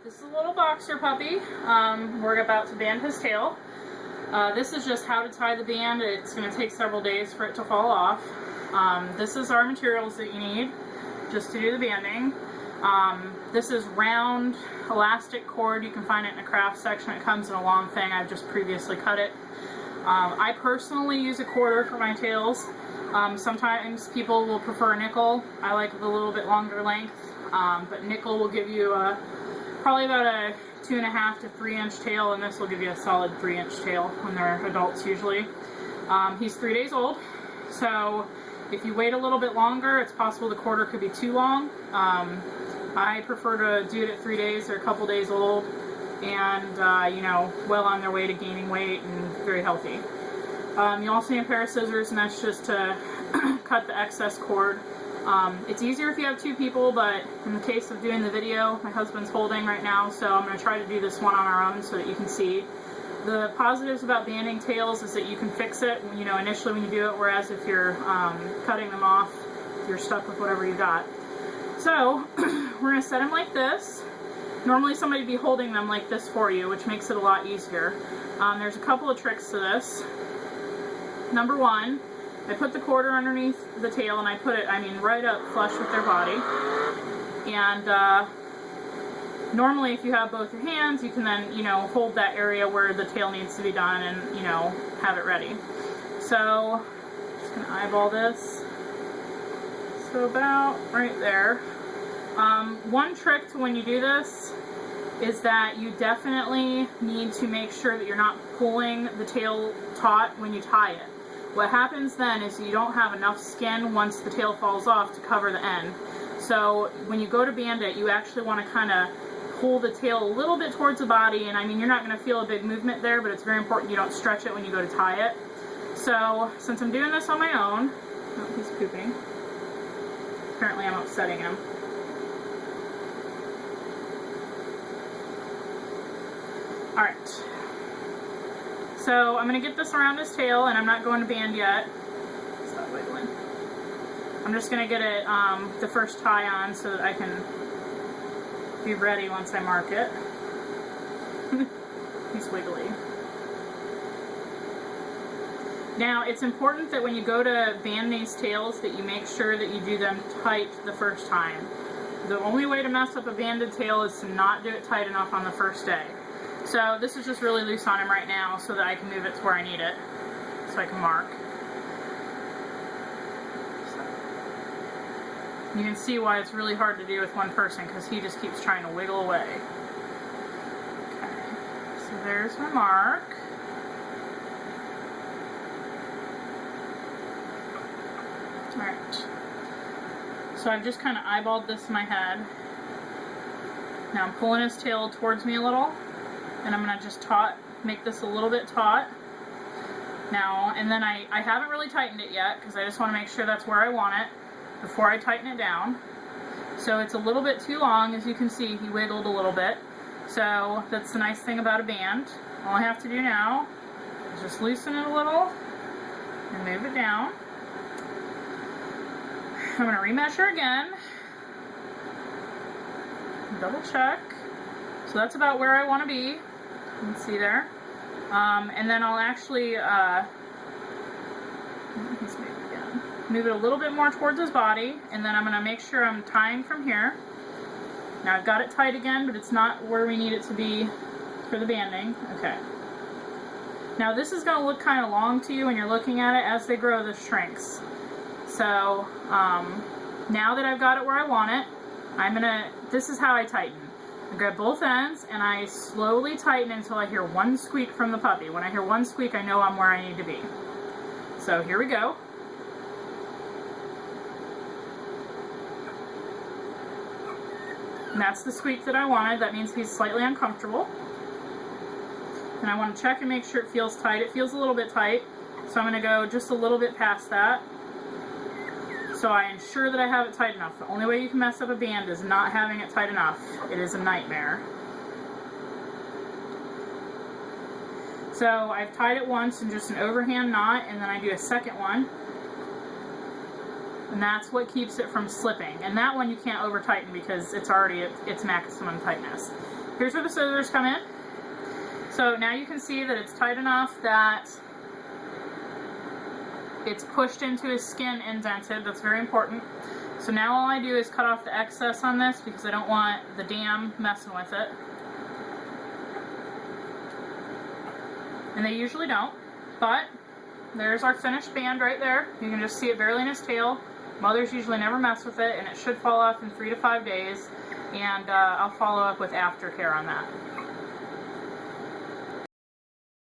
This is a little boxer puppy. We're about to band his tail. This is just how to tie the band. It's going to take several days for it to fall off. This is our materials that you need just to do the banding. This is round elastic cord. You can find it in the craft section. It comes in a long thing. I've just previously cut it. I personally use a quarter for my tails. Sometimes people will prefer nickel. I like a little bit longer length, but nickel will give you probably about a 2.5 to 3 inch tail, and this will give you a solid 3 inch tail when they're adults usually. He's 3 days old, so if you wait a little bit longer, it's possible the quarter could be too long. I prefer to do it at 3 days. They're a couple days old, and you know, well on their way to gaining weight and very healthy. You also need a pair of scissors, and that's just to cut the excess cord. It's easier if you have 2 people, but in the case of doing the video, my husband's holding right now, so I'm going to try to do this one on our own so that you can see. The positives about banding tails is that you can fix it, you know, initially when you do it, whereas if you're cutting them off, you're stuck with whatever you got. So, we're going to set them like this. Normally somebody would be holding them like this for you, which makes it a lot easier. There's a couple of tricks to this. Number 1, I put the quarter underneath the tail, and I put it, right up flush with their body. And normally if you have both your hands, you can then, you know, hold that area where the tail needs to be done and, you know, have it ready. So, just gonna eyeball this. So about right there. One trick to when you do this is that you definitely need to make sure that you're not pulling the tail taut when you tie it. What happens then is you don't have enough skin once the tail falls off to cover the end. So when you go to band it, you actually want to kind of pull the tail a little bit towards the body, and you're not going to feel a big movement there, but it's very important you don't stretch it when you go to tie it. So since I'm doing this on my own, oh, he's pooping. Apparently I'm upsetting him. Alright. So I'm going to get this around his tail, and I'm not going to band yet. Stop wiggling. I'm just going to get it the first tie on so that I can be ready once I mark it. He's wiggly. Now, it's important that when you go to band these tails that you make sure that you do them tight the first time. The only way to mess up a banded tail is to not do it tight enough on the first day. So this is just really loose on him right now so that I can move it to where I need it, so I can mark. You can see why it's really hard to do with one person, because he just keeps trying to wiggle away. Okay, so there's my mark. Alright, so I've just kind of eyeballed this in my head. Now I'm pulling his tail towards me a little, and I'm going to just make this a little bit taut. Now, and then I haven't really tightened it yet, because I just want to make sure that's where I want it before I tighten it down. So it's a little bit too long. As you can see, he wiggled a little bit. So that's the nice thing about a band. All I have to do now is just loosen it a little and move it down. I'm going to remeasure again. Double check. So that's about where I want to be. You can see there. And then I'll actually move it a little bit more towards his body, and then I'm going to make sure I'm tying from here. Now I've got it tight again, but it's not where we need it to be for the banding. Okay. Now this is going to look kind of long to you when you're looking at it. As they grow, this shrinks. So now that I've got it where I want it, this is how I tighten. I grab both ends and I slowly tighten until I hear one squeak from the puppy. When I hear one squeak, I know I'm where I need to be. So here we go. And that's the squeak that I wanted. That means he's slightly uncomfortable. And I want to check and make sure it feels tight. It feels a little bit tight, so I'm going to go just a little bit past that, so I ensure that I have it tight enough. The only way you can mess up a band is not having it tight enough. It is a nightmare. So I've tied it once in just an overhand knot, and then I do a second one. And that's what keeps it from slipping. And that one you can't over tighten because it's already at its maximum tightness. Here's where the scissors come in. So now you can see that it's tight enough that it's pushed into his skin indented. That's very important. So now all I do is cut off the excess on this because I don't want the dam messing with it. And they usually don't, but there's our finished band right there. You can just see it barely in his tail. Mothers usually never mess with it, and it should fall off in 3 to 5 days. And I'll follow up with aftercare on that.